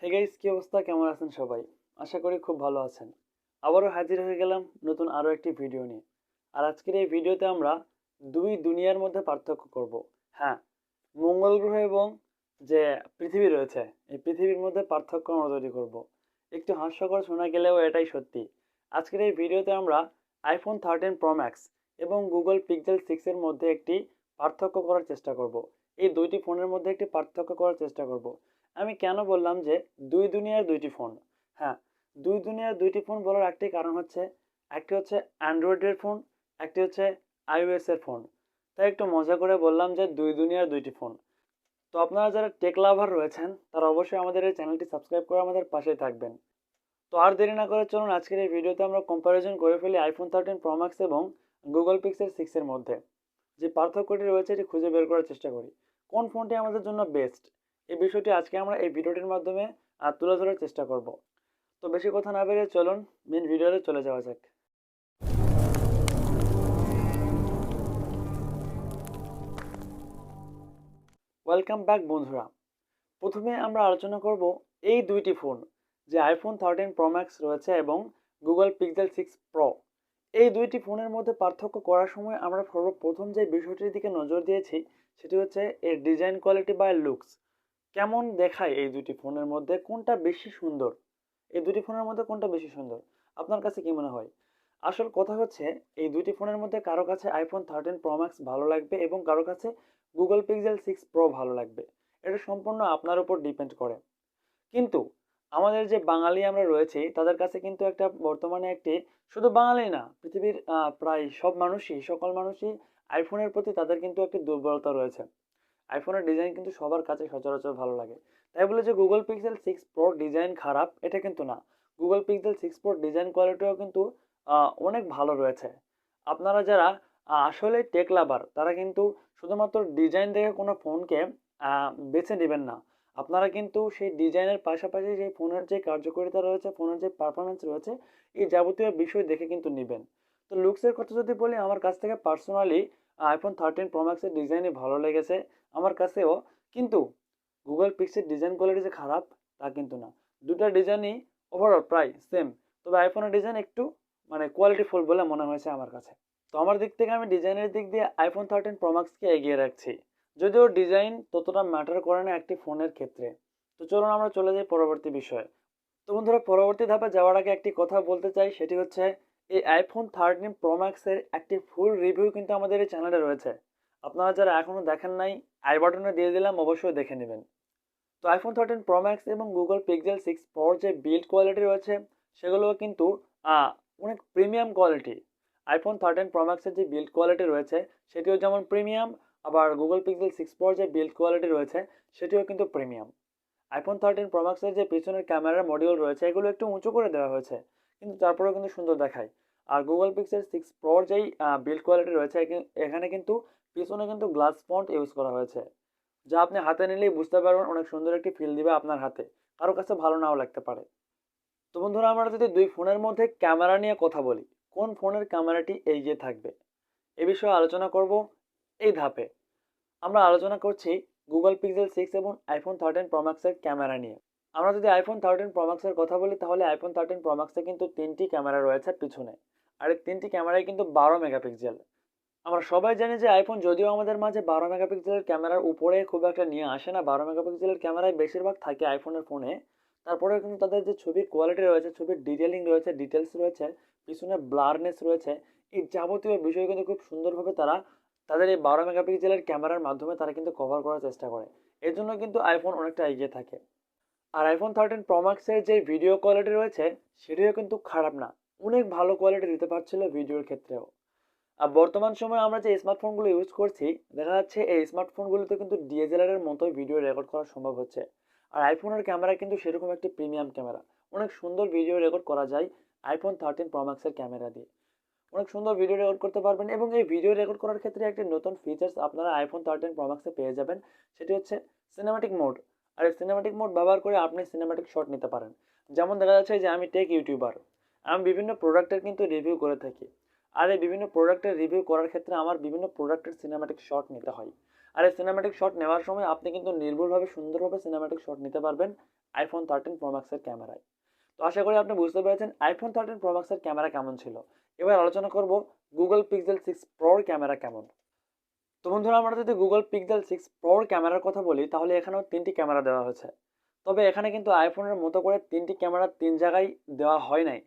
Hey guys, কি অবস্থা? কেমন আছেন সবাই? আশা করি খুব ভালো আছেন। আবারও হাজির হয়ে গেলাম নতুন আরো একটি ভিডিও নিয়ে। আর আজকের এই ভিডিওতে আমরা দুই দুনিয়ার মধ্যে পার্থক্য করব। হ্যাঁ, মঙ্গল গ্রহ এবং যে পৃথিবী রয়েছে, এই পৃথিবীর মধ্যে পার্থক্য আমরা তৈরি করব। একটু হাস্যকর শোনা গেলেও এটাই সত্যি। আজকের এই ভিডিওতে আমরা আইফোন 13 প্রো ম্যাক্স এবং গুগল পিক্সেল 6 এর মধ্যে একটি পার্থক্য করার চেষ্টা করব। এই দুইটি ফোনের মধ্যে একটি পার্থক্য করার চেষ্টা করব। আমি কেন বললাম যে দুই দুনিয়ার দুইটি ফোন? হ্যাঁ, দুই দুনিয়ার দুইটি ফোন বলার একটি কারণ হচ্ছে, একটি হচ্ছে অ্যান্ড্রয়েডের ফোন, একটি হচ্ছে আইওএস এর ফোন। তাই একটু মজা করে বললাম যে দুই দুনিয়ার দুইটি ফোন। তো আপনারা যারা টেক লাভার রয়েছেন তারা অবশ্যই আমাদের এই চ্যানেলটি সাবস্ক্রাইব করে আমাদের পাশেই থাকবেন। তো আর দেরি না করে চলুন আজকের এই ভিডিওতে আমরা কম্পারিজন করে ফেলি আইফোন 13 প্রো ম্যাক্স এবং গুগল পিক্সেল 6 এর মধ্যে। যে পার্থক্যটি রয়েছে এটি খুঁজে বের করার চেষ্টা করি। কোন ফোনটি আমাদের জন্য বেস্ট, এই বিষয়টি আজকে আমরা এই ভিডিওটির মাধ্যমে তুলে ধরার চেষ্টা করব। তো বেশি কথা না বেরিয়ে চলুন মেন ভিডিওতে চলে যাওয়া যাক। ওয়েলকাম ব্যাক বন্ধুরা। প্রথমে আমরা আলোচনা করব এই দুইটি ফোন, যে আইফোন 13 প্রো ম্যাক্স রয়েছে এবং গুগল পিক্সেল 6 প্রো। এই দুইটি ফোনের মধ্যে পার্থক্য করার সময় আমরা সর্বপ্রথম যে বিষয়টির দিকে নজর দিয়েছি সেটি হচ্ছে এর ডিজাইন কোয়ালিটি বা লুকস। কেমন দেখায় এই দুটি ফোনের মধ্যে, কোনটা বেশি সুন্দর? এই দুটি ফোনের মধ্যে কোনটা বেশি সুন্দর? আপনার কাছে কি মনে হয়? আসল কথা হচ্ছে, এই দুটি ফোনের মধ্যে কারো কাছে আইফোন 13 প্রো ম্যাক্স ভালো লাগবে এবং কারো কাছে গুগল পিক্সেল 6 প্রো ভালো লাগবে। এটা সম্পূর্ণ আপনার উপর ডিপেন্ড করে। কিন্তু আমাদের যে বাঙালি আমরা রয়েছি তাদের কাছে কিন্তু একটা বর্তমানে একটি, শুধু বাঙালি না, পৃথিবীর প্রায় সব মানুষই, সকল মানুষই আইফোনের প্রতি তাদের কিন্তু একটি দুর্বলতা রয়েছে। আইফোনের ডিজাইন কিন্তু সবার কাছে সচরাচর ভালো লাগে। তাই বলে যে গুগল পিক্সেল 6 প্রো ডিজাইন খারাপ এটা কিন্তু না। গুগল পিক্সেল 6 প্রো ডিজাইন কোয়ালিটিও কিন্তু অনেক ভালো রয়েছে। আপনারা যারা আসলে টেক লাভার তারা কিন্তু শুধুমাত্র ডিজাইন দেখে কোনো ফোনকে বেছে নেবেন না। আপনারা কিন্তু সেই ডিজাইনের পাশাপাশি সেই ফোনের যে কার্যকারিতা রয়েছে, ফোনের যে পারফরমেন্স রয়েছে, এই যাবতীয় বিষয় দেখে কিন্তু নেবেন। তো লুকসের কথা যদি বলি, আমার কাছ থেকে পার্সোনালি আইফোন 13 প্রো ম্যাক্সের ডিজাইনই ভালো লেগেছে আমার কাছেও। কিন্তু গুগল পিক্সেল ডিজাইন কোয়ালিটি যে খারাপ তা কিন্তু না। দুটো ডিজাইনই ওভারঅল প্রায় সেম, তবে আইফোনের ডিজাইন একটু মানে কোয়ালিটিফুল বলে মনে হয়েছে আমার কাছে। তো আমার দিক থেকে আমি ডিজাইনের দিক দিয়ে আইফোন 13 প্রো ম্যাক্সকে এগিয়ে রাখছি, যদিও ডিজাইন ততটা ম্যাটার করে না একটি ফোনের ক্ষেত্রে। তো চলুন আমরা চলে যাই পরবর্তী বিষয়ে। তো বন্ধুরা, পরবর্তী ধাপে যাওয়ার আগে একটি কথা বলতে চাই, সেটি হচ্ছে এই আইফোন 13 প্রো ম্যাক্সের একটি ফুল রিভিউ কিন্তু আমাদের এই চ্যানেলে রয়েছে। আপনারা যারা এখনো দেখেন নাই, আই বাটনে দিয়ে দিলাম, অবশ্যই দেখে নেবেন। তো আইফোন 13 প্রো ম্যাক্স এবং গুগল পিক্সেল 6 প্রোর যে বিল্ড কোয়ালিটি রয়েছে সেগুলো কিন্তু অনেক প্রিমিয়াম কোয়ালিটি। আইফোন 13 প্রো ম্যাক্সের যে বিল্ড কোয়ালিটি রয়েছে সেটিও যেমন প্রিমিয়াম, আবার গুগল পিক্সেল 6 প্রোর যে বিল্ড কোয়ালিটি রয়েছে সেটিও কিন্তু প্রিমিয়াম। আইফোন 13 প্রো ম্যাক্সের যে পিছনের ক্যামেরার মডিউল রয়েছে এগুলো একটু উঁচু করে দেওয়া হয়েছে, কিন্তু তারপরেও কিন্তু সুন্দর দেখায়। আর গুগল পিক্সেল 6 প্রোর যেই বিল্ড কোয়ালিটি রয়েছে এখানে কিন্তু পিছনে কিন্তু গ্লাস ফন্ট ইউজ করা হয়েছে, যা আপনি হাতে নিলেই বুঝতে পারবেন, অনেক সুন্দর একটি ফিল দিবে আপনার হাতে। কারো কাছে ভালো নাও লাগতে পারে। তো বন্ধুরা, আমরা যদি দুই ফোনের মধ্যে ক্যামেরা নিয়ে কথা বলি, কোন ফোনের ক্যামেরাটি এগিয়ে থাকবে এ বিষয়ে আলোচনা করব এই ধাপে। আমরা আলোচনা করছি গুগল পিক্সেল 6 এবং আইফোন 13 প্রো ম্যাক্সের ক্যামেরা নিয়ে। আমরা যদি আইফোন 13 প্রো ম্যাক্সের কথা বলি তাহলে আইফোন 13 প্রো ম্যাক্সে কিন্তু তিনটি ক্যামেরা রয়েছে পিছনে। আর এই তিনটি ক্যামেরাই কিন্তু 12 মেগাপিক্সেল। আমরা সবাই জানি যে আইফোন যদিও আমাদের মাঝে 12 মেগাপিক্সেলের ক্যামেরার উপরে খুব একটা নিয়ে আসে না, 12 মেগাপিক্সেলের ক্যামেরায় বেশিরভাগ থাকে আইফোনের ফোনে, তারপরেও কিন্তু তাদের যে ছবির কোয়ালিটি রয়েছে, ছবির ডিটেলিং রয়েছে, ডিটেলস রয়েছে, পিছনে ব্লারনেস রয়েছে, এই যাবতীয় বিষয় কিন্তু খুব সুন্দরভাবে তারা তাদের এই 12 মেগাপিক্সেলের ক্যামেরার মাধ্যমে তারা কিন্তু কভার করার চেষ্টা করে। এর জন্য কিন্তু আইফোন অনেকটা এগিয়ে থাকে। আর আইফোন 13 প্রো ম্যাক্সের যে ভিডিও কোয়ালিটি রয়েছে সেটিও কিন্তু খারাপ না, অনেক ভালো কোয়ালিটি দিতে পারছিল ভিডিওর ক্ষেত্রেও। আর বর্তমান সময়ে আমরা যে স্মার্টফোনগুলো ইউজ করছি, দেখা যাচ্ছে এই স্মার্টফোনগুলোতে কিন্তু ডিএসএলআর এর মতোই ভিডিও রেকর্ড করা সম্ভব হচ্ছে। আর আইফোনের ক্যামেরা কিন্তু সেরকম একটি প্রিমিয়াম ক্যামেরা, অনেক সুন্দর ভিডিও রেকর্ড করা যায় আইফোন 13 প্রো ম্যাক্সের ক্যামেরা দিয়ে। অনেক সুন্দর ভিডিও রেকর্ড করতে পারবেন এবং এই ভিডিও রেকর্ড করার ক্ষেত্রে একটি নতুন ফিচার্স আপনারা আইফোন 13 প্রো ম্যাক্সে পেয়ে যাবেন, সেটি হচ্ছে সিনেম্যাটিক মোড। আর এই সিনেম্যাটিক মোড ব্যবহার করে আপনি সিনেম্যাটিক শট নিতে পারেন। যেমন দেখা যাচ্ছে যে আমি টেক ইউটিউবার, আমি বিভিন্ন প্রোডাক্টের কিন্তু রিভিউ করে থাকি। আর এই বিভিন্ন প্রোডাক্টের রিভিউ করার ক্ষেত্রে আমার বিভিন্ন প্রোডাক্টের সিনেম্যাটিক শট নিতে হয়। আর এই সিনেম্যাটিক শট নেওয়ার সময় আপনি কিন্তু নির্ভুলভাবে সুন্দরভাবে সিনেম্যাটিক শট নিতে পারবেন আইফোন 13 প্রো ম্যাক্সের ক্যামেরায়। তো আশা করি আপনি বুঝতে পেরেছেন আইফোন 13 প্রো ম্যাক্সের ক্যামেরা কেমন ছিল। এবার আলোচনা করব গুগল পিক্সেল 6 প্রোর ক্যামেরা কেমন। তো বন্ধুরা, আমরা যদি গুগল পিক্সেল 6 প্রোর ক্যামেরার কথা বলি তাহলে এখানেও 3টি ক্যামেরা দেওয়া হয়েছে। তবে এখানে কিন্তু আইফোনের মতো করে 3টি ক্যামেরা 3 জায়গায় দেওয়া হয় নাই।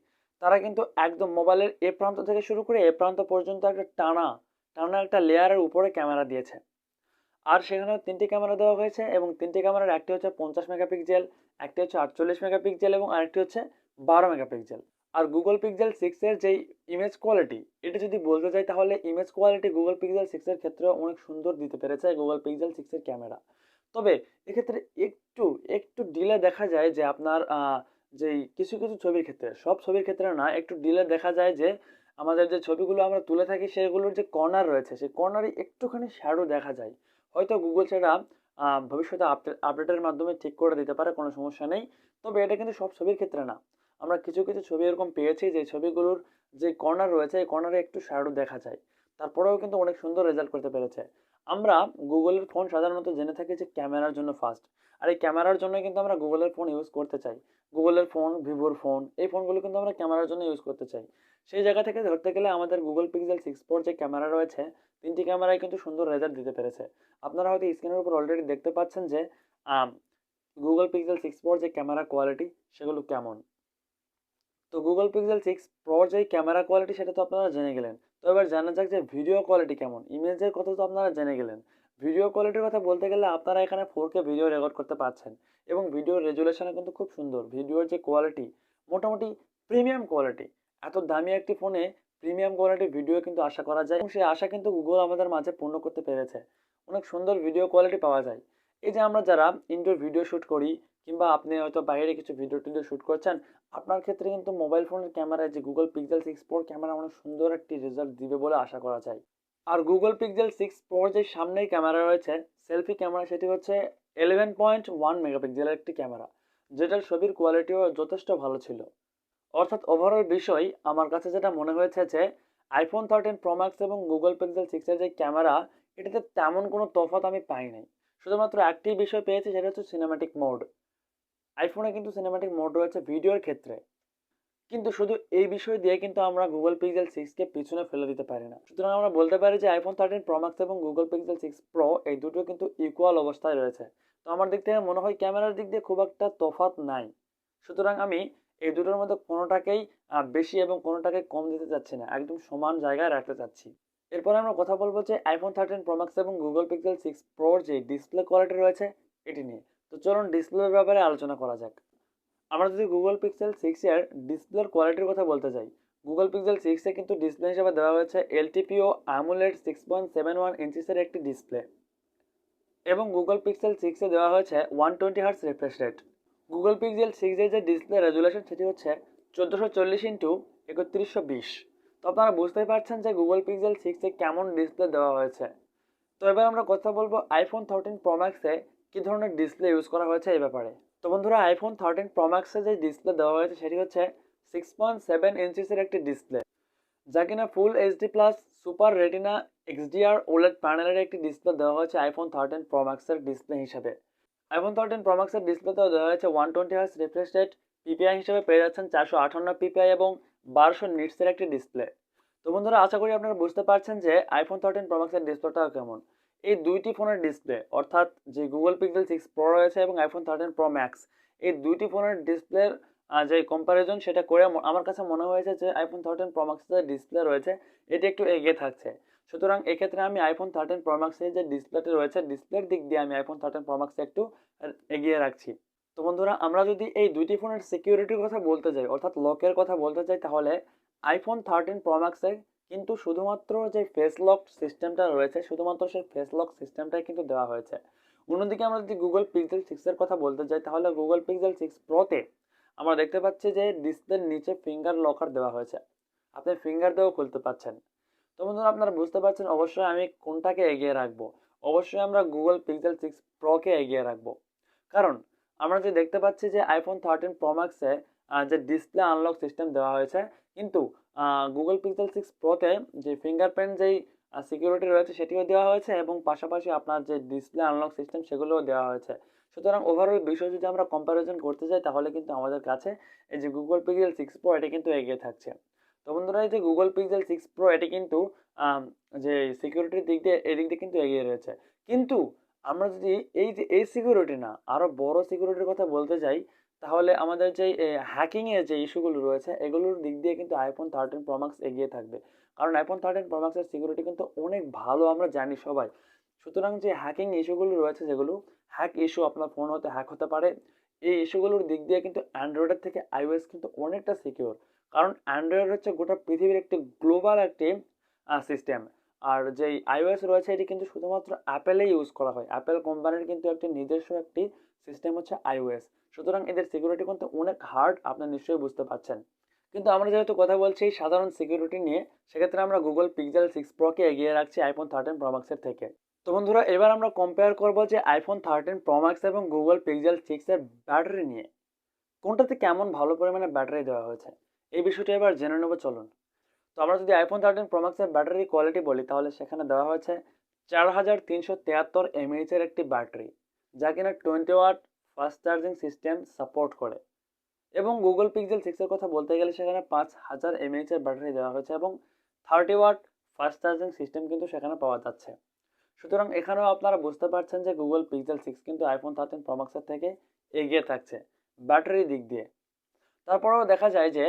তারা কিন্তু একদম মোবাইলের এ প্রান্ত থেকে শুরু করে এ প্রান্ত পর্যন্ত একটা টানা টানা একটা লেয়ারের উপরে ক্যামেরা দিয়েছে। আর সেখানেও 3টি ক্যামেরা দেওয়া হয়েছে এবং 3টি ক্যামেরার একটি হচ্ছে 50 মেগাপিক্সেল, একটি হচ্ছে 48 মেগাপিক্সেল এবং আরেকটি হচ্ছে 12 মেগাপিক্সেল। আর গুগল পিক্সেল 6 এর যেই ইমেজ কোয়ালিটি, এটা যদি বলতে চাই তাহলে ইমেজ কোয়ালিটি গুগল পিক্সেল 6 এর ক্ষেত্রে অনেক সুন্দর দিতে পেরেছে গুগল পিক্সেল 6 এর ক্যামেরা। তবে এক্ষেত্রে একটু একটু ডিলে দেখা যায় যে আপনার যেই কিছু কিছু ছবির ক্ষেত্রে, সব ছবির ক্ষেত্রে না, একটু ডিলে দেখা যায় যে আমাদের যে ছবিগুলো আমরা তুলে থাকি সেগুলোর যে কর্নার রয়েছে সেই কর্নারে একটুখানি শ্যাডো দেখা যায়। হয়তো গুগল সেটা ভবিষ্যতে আপডেটের মাধ্যমে ঠিক করে দিতে পারে, কোনো সমস্যা নেই। তবে এটা কিন্তু সব ছবির ক্ষেত্রে না। আমরা কিছু কিছু ছবি এরকম পেয়েছি যে ছবিগুলোর যে কর্নার রয়েছে এই কর্নারে একটু শ্যাডো দেখা যায়, তারপরেও কিন্তু অনেক সুন্দর রেজাল্ট করতে পেরেছে। আমরা গুগলের ফোন সাধারণত জেনে থাকি যে ক্যামেরার জন্য ফার্স্ট, আর এই ক্যামেরার জন্য কিন্তু আমরা গুগলের ফোন ইউজ করতে চাই। গুগলের ফোন, ভিভোর ফোন, এই ফোনগুলো কিন্তু আমরা ক্যামেরার জন্য ইউজ করতে চাই। সেই জায়গা থেকে ধরতে গেলে আমাদের গুগল পিক্সেল 6 প্রোর যে ক্যামেরা রয়েছে, 3টি ক্যামেরায় কিন্তু সুন্দর রেজাল্ট দিতে পেরেছে। আপনারা হয়তো স্ক্রিনের উপর অলরেডি দেখতে পাচ্ছেন যে গুগল পিক্সেল 6 প্রোর যে ক্যামেরা কোয়ালিটি সেগুলো কেমন। তো গুগল পিক্সেল 6 প্রোর যে ক্যামেরা কোয়ালিটি সেটা তো আপনারা জেনে গেলেন। তো এবার জানা যাক যে ভিডিও কোয়ালিটি কেমন। ইমেজের কথা তো আপনারা জেনে গেলেন। ভিডিও কোয়ালিটির কথা বলতে গেলে আপনারা এখানে 4K ভিডিও রেকর্ড করতে পারছেন এবং ভিডিওর রেজুলেশনও কিন্তু খুব সুন্দর। ভিডিওর যে কোয়ালিটি মোটামুটি প্রিমিয়াম কোয়ালিটি। এত দামি একটি ফোনে প্রিমিয়াম কোয়ালিটি ভিডিও কিন্তু আশা করা যায় এবং সেই আশা কিন্তু গুগল আমাদের মাঝে পূর্ণ করতে পেরেছে। অনেক সুন্দর ভিডিও কোয়ালিটি পাওয়া যায়। এই যে আমরা যারা ইনডোর ভিডিও শ্যুট করি কিংবা আপনি হয়তো বাইরে কিছু ভিডিও টিডিও শ্যুট করছেন, আপনার ক্ষেত্রে কিন্তু মোবাইল ফোনের ক্যামেরায় যে গুগল পিক্সেল 6 প্রো ক্যামেরা অনেক সুন্দর একটি রেজাল্ট দিবে বলে আশা করা যায়। আর গুগল পিক্সেল 6 প্রোর যে সামনেই ক্যামেরা রয়েছে সেলফি ক্যামেরা, সেটি হচ্ছে 11.1 মেগাপিক্সেলের একটি ক্যামেরা, যেটার ছবির কোয়ালিটিও যথেষ্ট ভালো ছিল। অর্থাৎ ওভারঅল বিষয় আমার কাছে যেটা মনে হয়েছে যে আইফোন 13 প্রো ম্যাক্স এবং গুগল পিক্সেল 6 এর যে ক্যামেরা, এটাতে তেমন কোনো তফাৎ আমি পাই নাই। শুধুমাত্র একটি বিষয় পেয়েছি, সেটা হচ্ছে সিনেম্যাটিক মোড। আইফোনে কিন্তু সিনেম্যাটিক মোড রয়েছে ভিডিওর ক্ষেত্রে, কিন্তু শুধু এই বিষয় দিয়ে কিন্তু আমরা গুগল পিক্সেল 6 কে পিছনে ফেলে দিতে পারি না। সুতরাং আমরা বলতে পারি যে আইফোন 13 প্রো ম্যাক্স এবং গুগল পিক্সেল 6 প্রো এই দুটো কিন্তু ইকুয়াল অবস্থায় রয়েছে। তো আমার দিক থেকে মনে হয় ক্যামেরার দিক দিয়ে খুব একটা তফাৎ নাই। সুতরাং আমি এই দুটোর মধ্যে কোনোটাকেই বেশি এবং কোনোটাকে কম দিতে চাচ্ছি না, একদম সমান জায়গায় রাখতে চাচ্ছি। এরপরে আমরা কথা বলবো যে আইফোন 13 প্রো ম্যাক্স এবং গুগল পিক্সেল 6 প্রোর যে ডিসপ্লে কোয়ালিটি রয়েছে এটি নিয়ে। তো চলুন ডিসপ্লের ব্যাপারে আলোচনা করা যাক। আমরা যদি গুগল পিক্সেল 6 এর ডিসপ্লের কোয়ালিটির কথা বলতে চাই, গুগল পিক্সেল 6 এ কিন্তু ডিসপ্লে হিসেবে দেওয়া হয়েছে এলটিপিও AMOLED 6.71 ইঞ্চিসের একটি ডিসপ্লে এবং গুগল পিক্সেল 6 এ দেওয়া হয়েছে 120 hertz refresh rate. Google pixel 6 এর যে ডিসপ্লে রেজুলেশন সেটি হচ্ছে 1440x3120। তো আপনারা বুঝতেই পারছেন যে গুগল পিক্সেল 6 এ কেমন ডিসপ্লে দেওয়া হয়েছে। তো এবার আমরা কথা বলবো আইফোন 13 প্রো ম্যাক্সে কি ধরনের ডিসপ্লে ইউজ করা হয়েছে এই ব্যাপারে। তো বন্ধুরা, আইফোন 13 প্রো ম্যাক্সে যে ডিসপ্লে দেওয়া হয়েছে সেটি হচ্ছে 6.7 ইঞ্চিসের একটি ডিসপ্লে, যা কিনা full HD plus super retina XDR OLED প্যানেলের একটি ডিসপ্লে দেওয়া হয়েছে আইফোন 13 প্রো ম্যাক্সের ডিসপ্লে হিসাবে। আইফোন 13 প্রো ম্যাক্সের ডিসপ্লেতেও দেওয়া হয়েছে 120 হার্স রিফ্রেশ রেট, পিপিআই হিসেবে পেয়ে যাচ্ছেন 458 পিপিআই এবং 1200 নিটসের একটি ডিসপ্লে। তো বন্ধুরা, আশা করি আপনারা বুঝতে পারছেন যে আইফোন 13 প্রো ম্যাক্সের ডিসপ্লেটা কেমন। এই দুইটি ফোনের ডিসপ্লে অর্থাৎ যে গুগল পিক্সেল 6 প্রো রয়েছে এবং আইফোন 13 প্রো ম্যাক্স, এই দুইটি ফোনের ডিসপ্লের যে কম্পারিজন সেটা করে আমার কাছে মনে হয়েছে যে আইফোন 13 প্রো ম্যাক্সের যে ডিসপ্লে রয়েছে এটি একটু এগিয়ে থাকছে। সুতরাং এক্ষেত্রে আমি আইফোন 13 প্রো ম্যাক্সের যে ডিসপ্লেটি রয়েছে ডিসপ্লের দিক দিয়ে আমি আইফোন 13 প্রো ম্যাক্সে একটু এগিয়ে রাখছি। তো বন্ধুরা, আমরা যদি এই দুইটি ফোনের সিকিউরিটির কথা বলতে যাই অর্থাৎ লকের কথা বলতে চাই, তাহলে আইফোন 13 প্রো ম্যাক্সে কিন্তু শুধুমাত্র যে ফেস লক সিস্টেমটা রয়েছে শুধুমাত্র সেই ফেস লক সিস্টেমটাই কিন্তু দেওয়া হয়েছে। অন্যদিকে আমরা যদি গুগল পিক্সেল 6 এর কথা বলতে চাই, তাহলে গুগল পিক্সেল 6 প্রোতে আমরা দেখতে পাচ্ছি যে ডিসপ্লের নিচে ফিঙ্গার লকার দেওয়া হয়েছে, আপনি ফিঙ্গার দিয়েও খুলতে পাচ্ছেন। তো বন্ধুরা, আপনারা বুঝতে পারছেন অবশ্যই আমি কোনটাকে এগিয়ে রাখবো। অবশ্যই আমরা গুগল পিক্সেল 6 প্রোকে এগিয়ে রাখবো, কারণ আমরা যে দেখতে পাচ্ছি যে আইফোন 13 প্রো ম্যাক্সে যে ডিসপ্লে আনলক সিস্টেম দেওয়া হয়েছে, কিন্তু গুগল পিক্সেল 6 প্রোতে যে ফিঙ্গারপ্রিন্ট যেই সিকিউরিটি রয়েছে সেটিও দেওয়া হয়েছে এবং পাশাপাশি আপনার যে ডিসপ্লে আনলক সিস্টেম সেগুলোও দেওয়া হয়েছে। সুতরাং ওভারঅল বিষয় যদি আমরা কম্প্যারিজন করতে যাই তাহলে কিন্তু আমাদের কাছে এই যে গুগল পিক্সেল 6 প্রো এটা কিন্তু এগিয়ে থাকছে। তো বন্ধুরা এই যে গুগল পিক্সেল 6 প্রো এটি কিন্তু আম, যে সিকিউরিটির দিক দিয়ে এদিক দিয়ে কিন্তু এগিয়ে রয়েছে। কিন্তু আমরা যদি এই যে এই সিকিউরিটি না আরো বড় সিকিউরিটির কথা বলতে যাই তাহলে আমাদের যে হ্যাকিং এর যে ইস্যুগুলো রয়েছে এগুলোর দিক দিয়ে কিন্তু iPhone 13 Pro Max এগিয়ে থাকবে। কারণ iPhone 13 Pro Max এর সিকিউরিটি কিন্তু অনেক ভালো আমরা জানি সবাই। সুতরাং যে হ্যাকিং ইস্যুগুলো রয়েছে যেগুলো হ্যাক ইস্যু, আপনার ফোন হতে হ্যাক হতে পারে, এই ইস্যুগুলোর দিক দিয়ে কিন্তু অ্যান্ড্রয়েডের থেকে iOS কিন্তু অনেকটা সিকিউর। কারণ অ্যান্ড্রয়েড হচ্ছে গোটা পৃথিবীর একটি গ্লোবাল একটি সিস্টেম। আর যেই iOS রয়েছে এটি কিন্তু শুধুমাত্র অ্যাপেলেই ইউজ করা হয়। অ্যাপেল কোম্পানির কিন্তু একটি নিজস্ব একটি সিস্টেম হচ্ছে iOS। সুতরাং এদের সিকিউরিটি কিন্তু অনেক হার্ড, আপনি নিশ্চয়ই বুঝতে পারছেন। কিন্তু আমরা যেহেতু কথা বলছি সাধারণ সিকিউরিটি নিয়ে, সেক্ষেত্রে আমরা গুগল পিক্সেল 6 প্রোকে এগিয়ে রাখছি iPhone 13 Pro Max-এর থেকে। তো বন্ধুরা এবার আমরা কম্পেয়ার করব যে iPhone 13 Pro Max এবং গুগল পিক্সেল 6-এর ব্যাটারি নিয়ে কোনটাতে কেমন ভালো পরিমাণে ব্যাটারি দেওয়া হয়েছে। এই বিষয়টি এবার জেনে নেব, চলুন। তো আমরা যদি iPhone 13 Pro Max-এর ব্যাটারি কোয়ালিটি বলি তাহলে সেখানে দেওয়া হয়েছে 4373 mAh-এর একটি ব্যাটারি, যা কিনা 20 watt fast charging system support করে। এবং গুগল পিক্সেল 6-এর কথা বলতে গেলে সেখানে 5000 mAh-এর ব্যাটারি দেওয়া হয়েছে এবং 30 ওয়াট ফাস্ট চার্জিং সিস্টেম কিন্তু সেখানে পাওয়া যাচ্ছে। সুতরাং এখানেও আপনারা বুঝতে পারছেন যে গুগল পিক্সেল 6 কিন্তু iPhone 13 Pro Max-এর থেকে এগিয়ে থাকছে ব্যাটারির দিক দিয়ে। তারপরেও দেখা যায় যে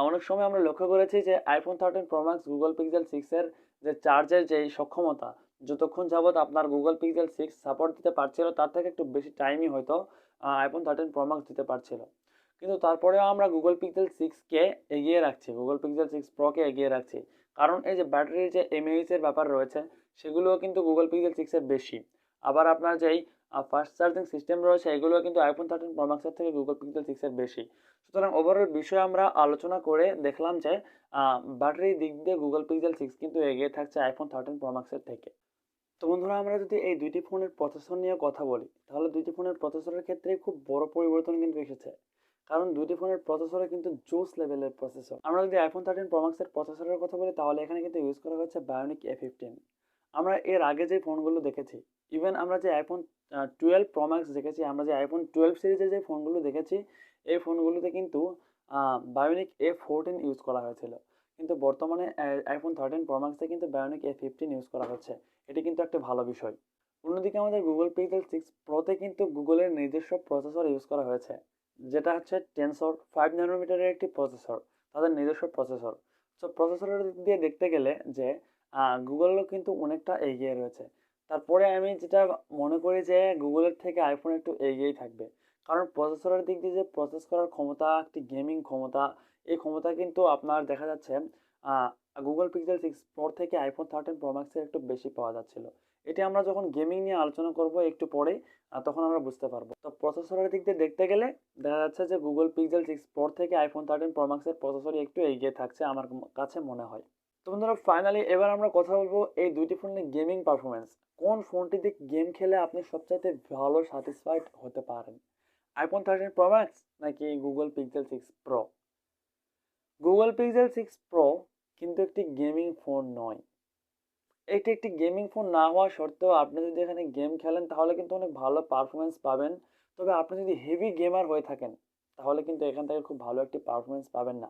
অনেক সময় আমরা লক্ষ্য করেছি যে iPhone 13 Pro Max Google Pixel 6-এর যে চার্জের যে সক্ষমতা, যতক্ষণ যাবত আপনার গুগল পিক্সেল 6 সাপোর্ট দিতে পারছিল তার থেকে একটু বেশি টাইমই হয়তো iPhone 13 Pro Max দিতে পারছিল। কিন্তু তারপরেও আমরা গুগল পিক্সেল 6-কে এগিয়ে রাখছি, গুগল পিক্সেল 6 প্রোকে এগিয়ে রাখছি। কারণ এই যে ব্যাটারির যে এমএএইচ-এর ব্যাপার রয়েছে সেগুলোও কিন্তু গুগল পিক্সেল 6-এর বেশি। আবার আপনার যেই ফাস্ট চার্জিং সিস্টেম রয়েছে এগুলোও কিন্তু iPhone 13 Pro Max-এর থেকে গুগল পিক্সেল 6-এর বেশি। সুতরাং ওভারঅল বিষয়ে আমরা আলোচনা করে দেখলাম যে ব্যাটারির দিক দিয়ে গুগল পিক্সেল 6 কিন্তু এগিয়ে থাকছে iPhone 13 Pro Max-এর থেকে। তো বন্ধুরা আমরা যদি এই দুইটি ফোনের প্রসেসর নিয়ে কথা বলি তাহলে দুইটি ফোনের প্রসেসরের ক্ষেত্রে খুব বড় পরিবর্তন কিন্তু এসেছে। কারণ দুইটি ফোনের প্রসেসরে কিন্তু জোস লেভেলের প্রসেসর। আমরা যদি iPhone 13 Pro Max-এর প্রসেসরের কথা বলি তাহলে এখানে কিন্তু ইউজ করা হচ্ছে বায়োনিক A15। আমরা এর আগে যে ফোনগুলো দেখেছি, ইভেন আমরা যে iPhone 12 Pro Max দেখেছি, আমরা যে iPhone 12 সিরিজের যে ফোনগুলো দেখেছি এই ফোনগুলোতে কিন্তু বায়োনিক A14 ইউজ করা হয়েছিল। কিন্তু বর্তমানে iPhone 13 Pro Max-এ কিন্তু বায়োনিক A15 ইউজ করা হচ্ছে। এটি কিন্তু একটা ভালো বিষয়। অন্যদিকে আমাদের গুগল পিক্সেল 6 প্রোতে কিন্তু গুগলের নিজস্ব প্রসেসর ইউজ করা হয়েছে, যেটা হচ্ছে টেনসর 5 ন্যানোমিটারের একটি প্রসেসর, তাদের নিজস্ব প্রসেসর। সো প্রসেসরের দিক দিয়ে দেখতে গেলে যে গুগলও কিন্তু অনেকটা এগিয়ে রয়েছে। তারপরে আমি যেটা মনে করি যে গুগলের থেকে আইফোন একটু এগিয়েই থাকবে। কারণ প্রসেসরের দিক দিয়ে যে প্রসেস করার ক্ষমতা, একটি গেমিং ক্ষমতা, এই ক্ষমতা কিন্তু আপনার দেখা যাচ্ছে গুগল পিক্সেল 6 প্রো থেকে iPhone 13 Pro Max-এর একটু বেশি পাওয়া যাচ্ছিল। এটি আমরা যখন গেমিং নিয়ে আলোচনা করব একটু পরে তখন আমরা বুঝতে পারবো। তো প্রসেসরের দিক দিয়ে দেখতে গেলে দেখা যাচ্ছে যে গুগল পিক্সেল 6 প্রো থেকে iPhone 13 Pro Max-এর প্রসেসরই একটু এগিয়ে থাকছে আমার কাছে মনে হয়। তো বন্ধুরা ফাইনালি এবার আমরা কথা বলবো এই দুইটি ফোনের গেমিং পারফরমেন্স। কোন ফোনটি দিয়ে গেম খেলে আপনি সবচাইতে ভালো স্যাটিসফাইড হতে পারেন, iPhone 13 Pro Max নাকি Google pixel 6 pro? Google pixel 6 pro কিন্তু একটি গেমিং ফোন নয়। এটি একটি গেমিং ফোন না হওয়া সত্ত্বেও আপনি যদি এখানে গেম খেলেন তাহলে কিন্তু অনেক ভালো পারফরমেন্স পাবেন। তবে আপনি যদি হেভি গেমার হয়ে থাকেন তাহলে কিন্তু এখান থেকে খুব ভালো একটি পারফরমেন্স পাবেন না।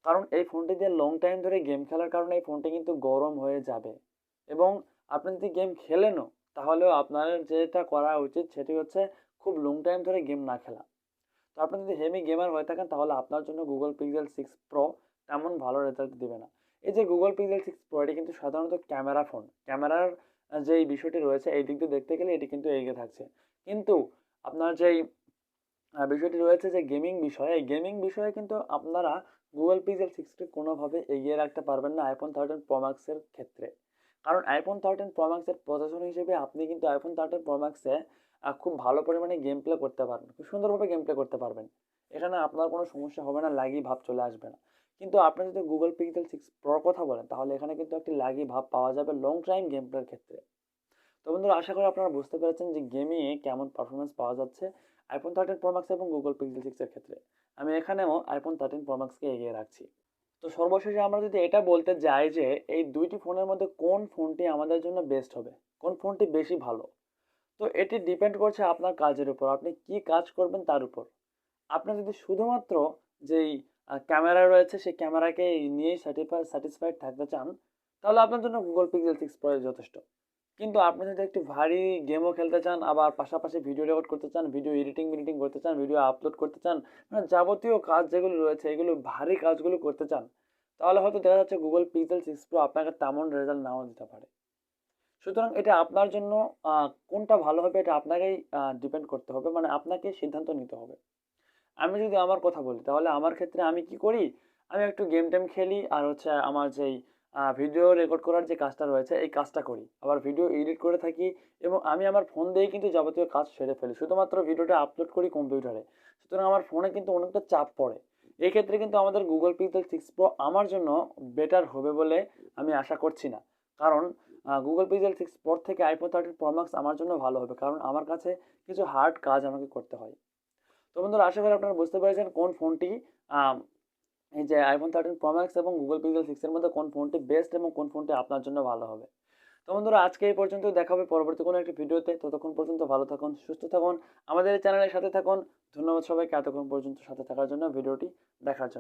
কারণ এই ফোনটি দিয়ে লং টাইম ধরে গেম খেলার কারণে এই ফোনটি কিন্তু গরম হয়ে যাবে। এবং আপনি যদি গেম খেলেনও তাহলেও আপনার যেটা করা উচিত সেটি হচ্ছে খুব লং টাইম ধরে গেম না খেলা। তো আপনি যদি হেভি গেমার হয়ে থাকেন তাহলে আপনার জন্য গুগল পিক্সেল 6 প্রো তেমন ভালো রেজাল্ট দিবে না। এই যে গুগল পিক্সেল 6 প্রো এটি কিন্তু সাধারণত ক্যামেরা ফোন, ক্যামেরার যে এই বিষয়টি রয়েছে এই দিক দিয়ে দেখতে গেলে এটি কিন্তু এগিয়ে থাকছে। কিন্তু আপনার যেই বিষয়টি রয়েছে যে গেমিং বিষয়, এই গেমিং বিষয়ে কিন্তু আপনারা গুগল পিক্সেল 6কে কোনোভাবে এগিয়ে রাখতে পারবেন না iPhone 13 Pro Max-এর ক্ষেত্রে। কারণ iPhone 13 Pro Max-এর প্রসেসর হিসেবে আপনি কিন্তু iPhone 13 Pro Max-এ খুব ভালো পরিমাণে গেম প্লে করতে পারবেন, খুব সুন্দরভাবে গেম প্লে করতে পারবেন। এখানে আপনার কোনো সমস্যা হবে না, লাগি ভাব চলে আসবে না। কিন্তু আপনি যদি গুগল পিক্সেল 6 প্রোর কথা বলেন তাহলে এখানে কিন্তু একটি লাগি ভাব পাওয়া যাবে লং টাইম গেম প্লের ক্ষেত্রে। তো বন্ধুরা আশা করি আপনারা বুঝতে পেরেছেন যে গেমিংয়ে কেমন পারফরমেন্স পাওয়া যাচ্ছে iPhone 13 Pro Max এবং গুগল পিক্সেল 6-এর ক্ষেত্রে। আমি এখানেও iPhone 13 Pro Max-কে এগিয়ে রাখছি। তো সর্বশেষে আমরা যদি এটা বলতে যাই যে এই দুইটি ফোনের মধ্যে কোন ফোনটি আমাদের জন্য বেস্ট হবে, কোন ফোনটি বেশি ভালো, তো এটি ডিপেন্ড করছে আপনার কাজের উপর, আপনি কি কাজ করবেন তার উপর। আপনি যদি শুধুমাত্র যেই ক্যামেরা রয়েছে সেই ক্যামেরাকে নিয়েই স্যাটিসফাইড থাকতে চান, তাহলে আপনার জন্য গুগল পিক্সেল 6 প্রো যথেষ্ট। কিন্তু আপনি যদি একটু ভারী গেমও খেলতে চান, আবার পাশাপাশি ভিডিও রেকর্ড করতে চান, ভিডিও এডিটিং করতে চান, ভিডিও আপলোড করতে চান, মানে যাবতীয় কাজ যেগুলো রয়েছে এগুলো ভারী কাজগুলো করতে চান, তাহলে হয়তো দেখা যাচ্ছে গুগল পিক্সেল 6 প্রো আপনাকে তেমন রেজাল্ট নাও দিতে পারে। সুতরাং এটা আপনার জন্য কোনটা ভালো হবে এটা আপনাকেই ডিপেন্ড করতে হবে, মানে আপনাকে সিদ্ধান্ত নিতে হবে। আমি যদি আমার কথা বলি তাহলে আমার ক্ষেত্রে আমি কি করি, আমি একটু গেম টেম খেলি আর হচ্ছে আমার যেই ভিডিও রেকর্ড করার যে কাজটা রয়েছে এই কাজটা করি, আবার ভিডিও এডিট করে থাকি, এবং আমি আমার ফোন দিয়েই কিন্তু যাবতীয় কাজ সেরে ফেলি, শুধুমাত্র ভিডিওটা আপলোড করি কম্পিউটারে। সুতরাং আমার ফোনে কিন্তু অনেকটা চাপ পড়ে। এই ক্ষেত্রে কিন্তু আমাদের গুগল পিক্সেল 6 প্রো আমার জন্য বেটার হবে বলে আমি আশা করছি না। কারণ গুগল পিক্সেল 6 প্রো থেকে আইফোন 13 প্রো ম্যাক্স আমার জন্য ভালো হবে, কারণ আমার কাছে কিছু হার্ড কাজ আমাকে করতে হয়। তো বন্ধুরা, আশা করি আপনারা বুঝতে পেরেছেন কোন ফোনটি আম, এই যে আইফোন 13 প্রো ম্যাক্স এবং গুগল পিক্সেল 6 এর মধ্যে কোন ফোনটি বেস্ট এবং কোন ফোনটি আপনার জন্য ভালো হবে। তো বন্ধুরা, আজকে এই পর্যন্ত, দেখা হবে পরবর্তী কোনো একটি ভিডিওতে। ততক্ষণ পর্যন্ত ভালো থাকুন, সুস্থ থাকুন, আমাদের এই চ্যানেলের সাথে থাকুন। ধন্যবাদ সবাইকে এতক্ষণ পর্যন্ত সাথে থাকার জন্য, ভিডিওটি দেখার জন্য।